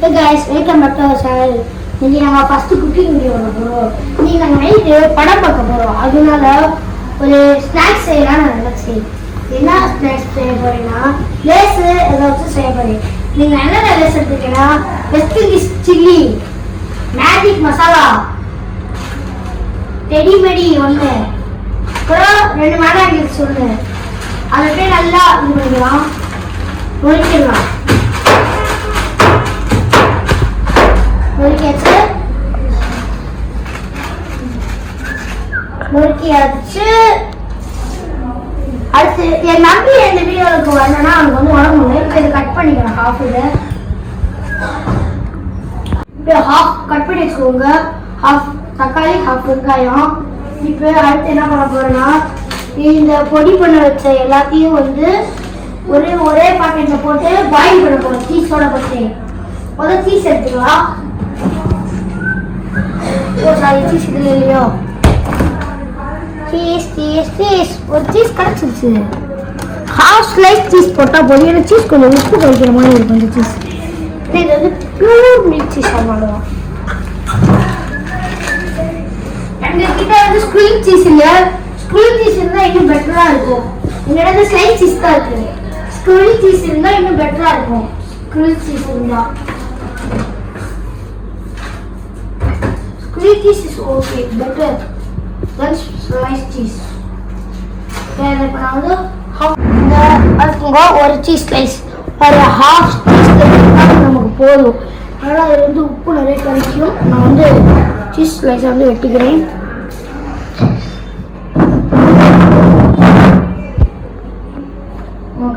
Hey guys, welcome back to our channel. இன்னைக்கு நம்ம first cooking video பண்ண போறோம். இன்னைக்கு நாங்க நைட்டு படம் பார்க்க போறோம். அதனால ஒரு ஸ்நாக்ஸ் செய்யலாம் நான் நினைச்சேன். என்ன ஸ்நாக்ஸ் செய்ய போறேன்னா லேஸ் ஏதாச்சும் செய்ய போறேன். நீங்க என்ன லேஸ் எடுத்துக்கனா West Indies chilli, magic masala, டெடி மெடி ஒன்று, அப்புறம் 2 மேடாகிட்ஸ் ஒன்று. அதை போய் நல்லா இது பண்ணிக்கலாம், நொறுக்கிடலாம். நொறுக்கியாச்சு. அடுத்து என் நம்பி இந்த வீடியோவுக்கு வரணும்னா அவனுக்கு வந்து உடம்பு முடியல. இப்போ இதை கட் பண்ணிக்கலாம். ஹாஃப் கட் பண்ணி வச்சுக்கோங்க. ஹாஃப் தக்காளி, ஹாஃப் வெங்காயம். இப்போ அடுத்து என்ன பண்ண போறேன்னா இந்த பொடி பண்ண வச்ச எல்லாத்தையும் வந்து ஒரே பாக்கெட்ல போட்டு பாயில் பண்ண போறோம். சீஸோட போட்டு முதல்ல சீஸ் எடுத்துக்கலாம். சீஸ் இதுல இல்லையோ, சீஸ் ஒரு சீஸ் கிடைச்சிருச்சு. ஹாஃப் ஸ்லைஸ் சீஸ் போட்டால் போதும். ஏன்னா சீஸ் கொஞ்சம் உப்பு கழிக்கிற மாதிரி இருக்கும். இந்த சீஸ் இது வந்து பியூர் மில்க் சீஸ் ஆமாம். எங்ககிட்ட வந்து ஸ்குவீட் சீஸ் இல்லை. ஸ்குவீட் சீஸ் இருந்தால் இன்னும் பெட்டராக இருக்கும். எங்கிட்ட ஸ்லைஸ் சீஸ் தான் இருக்கு. ஸ்குவீட் சீஸ் இருந்தால் இன்னும் பெட்டராக இருக்கும். ஸ்குவீட் சீஸ் இருந்தால் squeeze cheese is okay, better than sliced cheese. ஒரு சீஸ் ஸ்லைஸ் ஒரு ஹாஃப் சீஸ் நமக்கு போதும். ஆனால் அதில் வந்து உப்பு நிறைய கழிக்கும். நான் வந்து சீஸ் ஸ்லைஸை வந்து வெட்டிக்கிறேன்.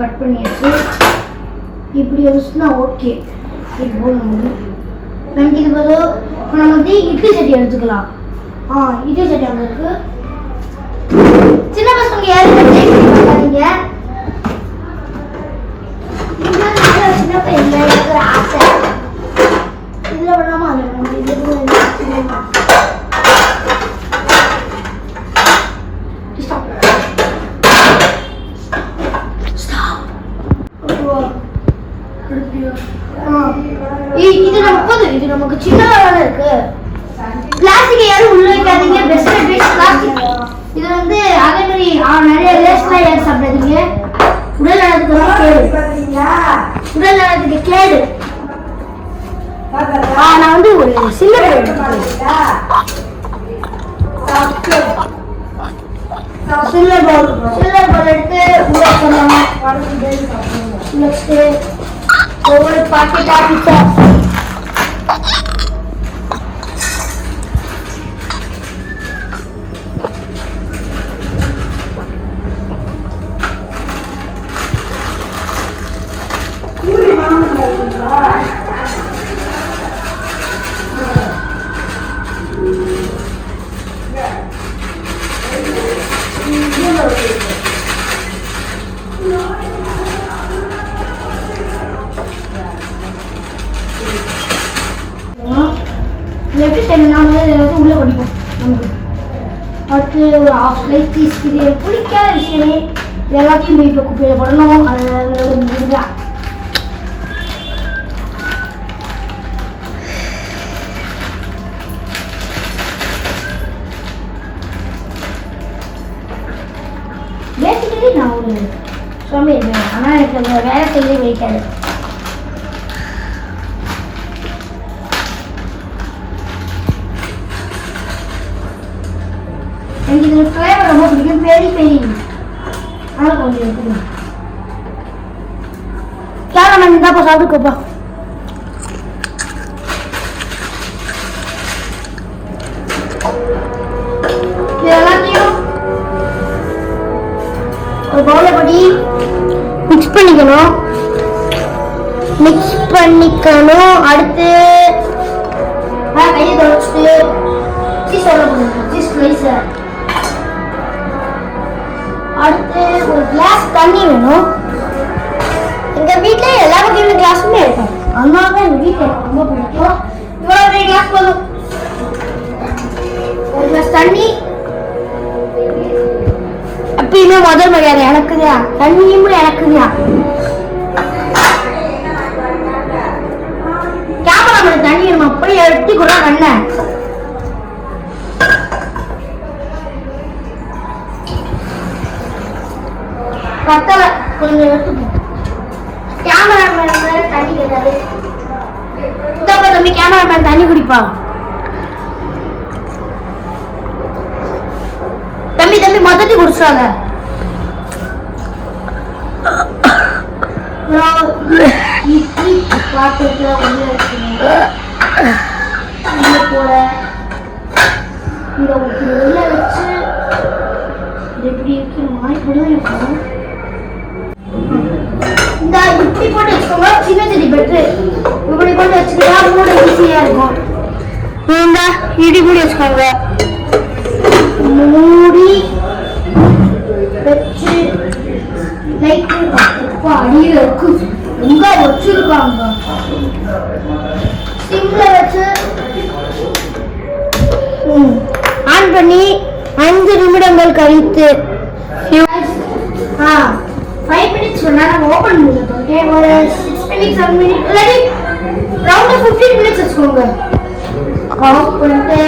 கட் பண்ணியாச்சு. இப்படி வந்துச்சுன்னா ஓகே. இது போதும். நமக்கு இது போதும். இப்போ நம்ம வந்து இட்லி சட்டி எடுத்துக்கலாம். இட்லி சட்டி அங்கே இருக்கு. சின்ன பசங்க யாரும் பார்க்காதீங்க. சின்ன பையன் இருக்கிற ஆசை இதில் பண்ணாமல் அதில் நம்ம இது நமக்கு இது நமக்கு சின்னதாக இருக்கு. பிளாஸ்டிக் யாரும் உள்ள வைக்காதீங்க. Best advice plastic. இது வந்து அதே மாதிரி நிறைய லேஸ்லாம் யாரும் சாப்பிடாதீங்க. உடல் நலத்துக்கு கேடு. நான் வந்து ஒரு சில்லர் பவுல் எடுத்து உள்ள சொல்லலாம். நெக்ஸ்ட் ஒவ்வொரு பாக்கெட் ஆகிட்டா எப்படி செய்யணும் உள்ள படிப்போம். நமக்கு அடுத்து ஒரு ஹாஃப் ஸ்லைஸ் சீஸ். இது பிடிக்காத விஷயமே. இது எல்லாத்தையும் போய் இப்போ குப்பையில் போடணும். அது பேசிக்கலி நான் ஒரு சமையல். ஆனால் எனக்கு அந்த வேலை செய்ய வைக்காது. எனக்கு இதில் ஃப்ளேவர் ரொம்ப பிடிக்கும். பெரி ஆனால் கொஞ்சம் இருக்குது. கேமரா இந்தாப்பா சாப்பிட்டுக்கோப்பா. இது எல்லாத்தையும் ஒரு பவுலில் போட்டு மிக்ஸ் பண்ணிக்கணும். அடுத்து கையை தொடச்சிட்டு சீஸ் போடணும். சீஸ் ஸ்லைஸை அடுத்து ஒரு கிளாஸ் தண்ணி வேணும். எங்கள் வீட்டில் எல்லா வகையான கிளாஸுமே இருக்கும். அதனால தான் எங்கள் வீட்டில் எனக்கு ரொம்ப பிடிக்கும். இவ்வளோ பெரிய கிளாஸ் போதும். ஒரு கிளாஸ் தண்ணி. எப்பயுமே முதல் மரியாதை எனக்குதா. தண்ணியும் எனக்குதா. தம்பி கேமராமேன் தண்ணி குடிப்பா. தம்பி தம்பி மொத்தத்தை குடிச்சாங்க. இட்லி பாத்திரத்துல உள்ள வச்சுங்க. போல இந்த உள்ள வச்சு எப்படி இருக்கணுமா இப்படிதான் இருக்கும். இந்த இப்படி போட்டு வச்சுக்கோங்க. சின்ன செடி பெட்ரு இப்படி போட்டு வச்சுக்கிட்டா மூட ஈஸியா இருக்கும். இந்த இடி மூடி வச்சுக்கோங்க. மூடி வச்சு லைட் அடியில் இருக்கு. எங்க வச்சிருக்காங்க சிம்ல வச்சு ஆன் பண்ணி 5 நிமிடங்கள் கழித்து 5 மினிட்ஸ் சொன்னா நம்ம ஓபன் பண்ணிடலாம். ஓகே, ஒரு 6 மினிட்ஸ் 7 மினிட்ஸ் இல்லாட்டி ரவுண்டா 15 மினிட்ஸ் வச்சுக்கோங்க. ஆஃப் பண்ணிட்டு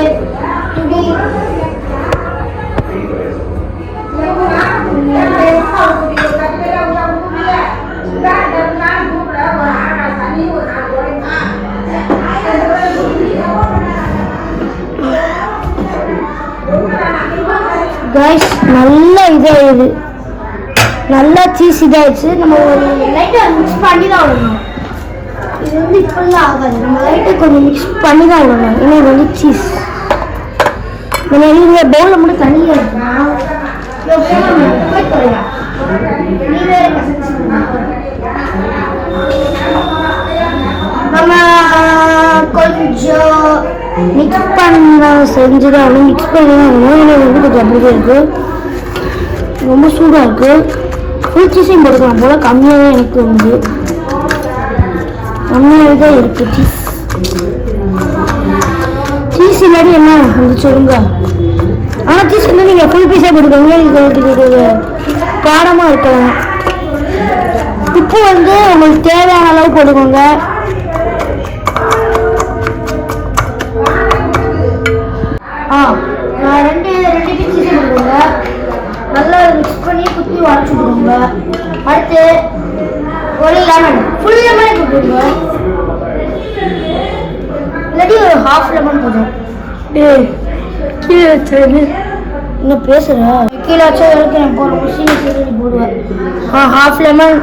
கைஸ் நல்ல இதாகிடுது. நல்லா சீஸ் இதாகிடுச்சு. நம்ம ஒரு லைட்டாக மிக்ஸ் பண்ணி தான் விடணும். இது வந்து இப்பெல்லாம் ஆகாது. நம்ம லைட்டாக கொஞ்சம் மிக்ஸ் பண்ணி தான் விடணும். ஏன்னா இது வந்து சீஸ். நம்ம நீங்கள் பவுலில் மட்டும் தண்ணியாக இருக்குன்னா நம்ம கொஞ்சம் மிக்ஸ் பண்ண செஞ்சுதான் மிக்ஸ் பண்ணி தான் வேணும். ஏன்னா வந்து கொஞ்சம் அப்படியே இருக்குது. ரொம்ப சூடாக இருக்குது. ஃபுல் சீஸையும் போட்டுக்கலாம் போல். கம்மியாகவே எனக்கு வந்து கம்மியாக தான் இருக்குது சீஸ். சீஸ் இல்லாட்டி என்ன வந்து சொல்லுங்க. ஆனால் சீஸ் வந்து நீங்கள் ஃபுல் பீஸாக போட்டுக்கோங்க. இது காரமாக இருக்கலாம். உப்பு வந்து உங்களுக்கு தேவையான அளவு போட்டுக்கோங்க. ரெண்டு பீஸ் சீஸ் போட்டுக்கோங்க. நல்லா மிக்ஸ் பண்ணி குத்தி உடச்சி விடுங்க. அடுத்து ஒரு லெமன், ஃபுல் லெமன் போட்டுருங்க. இல்லாட்டி ஒரு ஹாஃப் லெமன் போதும். கீழே வச்சு இன்னும் பேசுகிறேன். கீழே வச்சா வரைக்கும் நான் போகிறோம். சீனி போடுவேன். ஹாஃப் லெமன்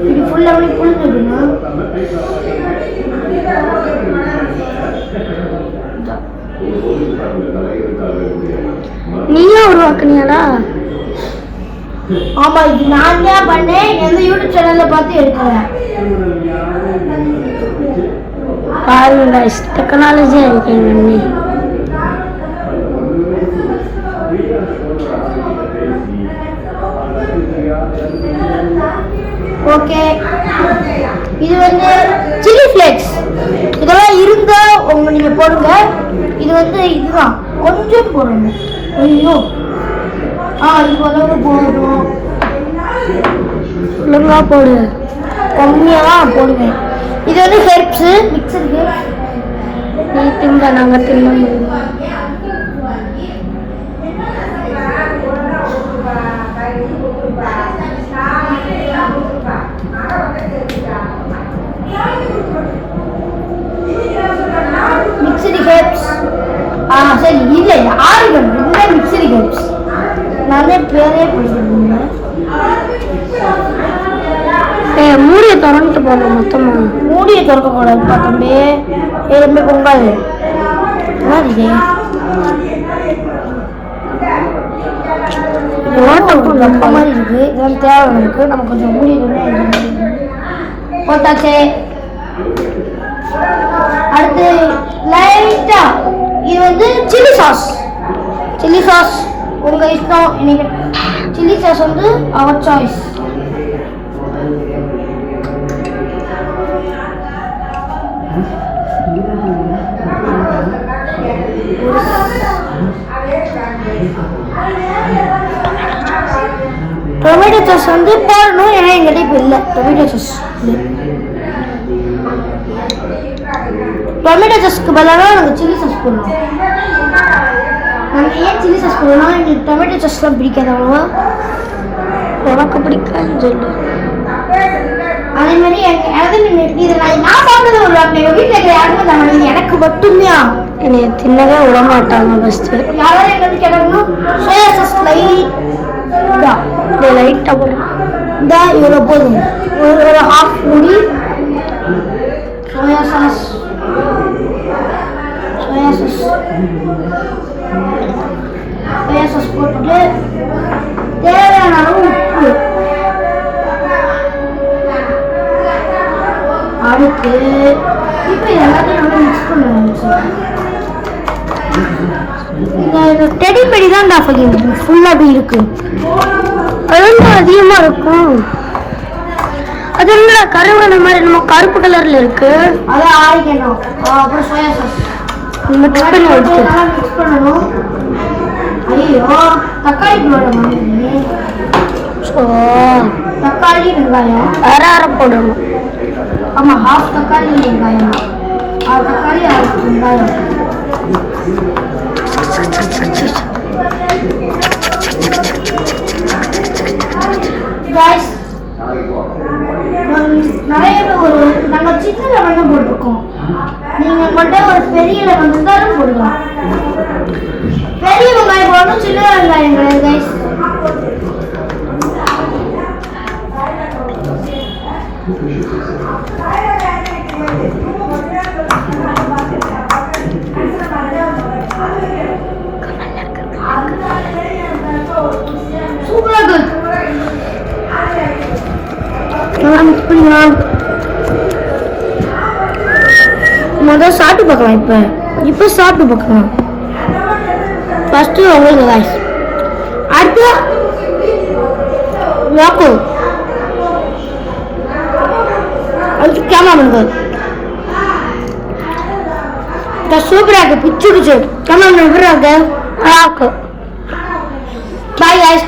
இப்படி ஃபுல் லெமன் புளிஞ்சு விடுங்க. நீயே உருவாக்குனியாடா? ஆமா, இது நான் தான் பண்ணேன். எந்த யூடியூப் சேனல்ல பார்த்து எடுக்கிறேன். பாருங்க, டெக்னாலஜியா இருக்கீங்க நீ. ஓகே, இது வந்து சில்லி ஃப்ளேக்ஸ். இதெல்லாம் இருந்தா நீங்க போடுங்க. இது வந்து இதுதான் கொஞ்சம் போடுங்க. ஐயோ, இது அளவு போடணும். ஒழுங்கா போடு. கம்மியாக போடுவேன். இது வந்து ஹெர்ப்ஸு மிக்சருக்கு. நீ திங்க, நாங்கள் திங்க முடியுமா? மிக்சரி ஹெர்ப்ஸ். சரி, இல்லை ஆரிகன். இதுதான் மிக்சரி ஹெர்ப்ஸ். நிறைய பேரே பிடிச்சிருந்தீங்க. மூடியை திறந்துட்டு போகணும். மொத்தமாக மூடியை திறக்கக்கூடாதுப்பா தம்பி. தம்பி பொங்கல் இது ஓட்டம் ரொம்ப மாதிரி இருக்கு. இதெல்லாம் தேவை நமக்கு. நம்ம கொஞ்சம் மூடி போட்டாச்சு. அடுத்து லைட்டா இது வந்து சில்லி சாஸ். சில்லி சாஸ் உங்க இஷ்டம். இன்னைக்கு சில்லி சாஸ் வந்து அவர் சாய்ஸ். டொமேட்டோ சாஸ் வந்து போடணும். ஏன்னா எங்கிட்ட இப்போ இல்லை டொமேட்டோ சாஸ். டொமேட்டோ சாஸ்க்கு பதிலாக நாங்கள் சில்லி சாஸ் போடணும். நாங்கள் ஏன் சில்லி சாஸ் போடணும்? எங்களுக்கு டொமேட்டோ சாஸ்லாம் பிடிக்காது. அவ்வளோவா உனக்கு பிடிக்காதுன்னு சொல்லு. அதே மாதிரி இது நான் சாப்பிட்டது ஒரு எங்கள் வீட்டில் இருக்கிற யாருமே சாப்பிடுறது எனக்கு மட்டுமே என்னை தின்னவே விட மாட்டாங்க ஃபஸ்ட்டு. யாரும் எங்க வந்து கேட்டாங்கன்னா சோயா சாஸ் லைட்டாக போடுறேன். இந்த இவ்வளோ போதும், ஒரு ஹாஃப் மூடி சோயா சாஸ் போட்டுட்டு தேவையான அளவு உப்பு. அடுத்து இப்போ இது எல்லாத்தையும் நம்ம மிக்ஸ் பண்ணுவோம். இந்த டெடி பெடி தான் ஃபுல்லாக அப்படி இருக்கு, அது வந்து அதிகமாக இருக்கும். அது என்ன கருவான மாதிரி நம்ம கருப்பு கலர்ல இருக்கு, அதை ஆறிக்கணும். அப்புறம் சோயா சாஸ் மிக்ஸ் பண்ணணும். ஐயோ தக்காளி போடணும். தக்காளி வெங்காயம் அரை போடணும். ஆமாம், ஹாஃப் தக்காளி வெங்காயம், 6 தக்காளி 6 வெங்காயம். நிறைய நாங்கள் சின்ன லெமன் போட்டிருக்கோம். நீங்கள் கொண்ட ஒரு பெரிய லெமன் இருந்தாலும் போடலாம். பெரிய வெங்காயம் போடணும், சின்ன வெங்காயம் கிடையாது கைஸ். சூப்பராக இருக்கு. முதல் சாப்பிட்டு பார்க்கலாம். இப்போ சாப்பிட்டு பார்க்கலாம். ஃபர்ஸ்ட் உங்களுக்கு கைஸ், அடுத்து வாக்கோ, அடுத்து கேமரா பண்ணுங்க. சூப்பராக இருக்கு, பிடிச்சிடுச்சு. கேமரா பண்ணுறாங்க. பாய் கைஸ்,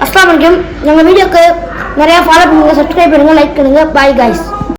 அஸ்ஸலாமு அலைக்கும். எங்கள் வீடியோக்கு நிறையா ஃபாலோ பண்ணுங்கள், சப்ஸ்கிரைப் பண்ணுங்கள், லைக் பண்ணுங்கள். Bye guys.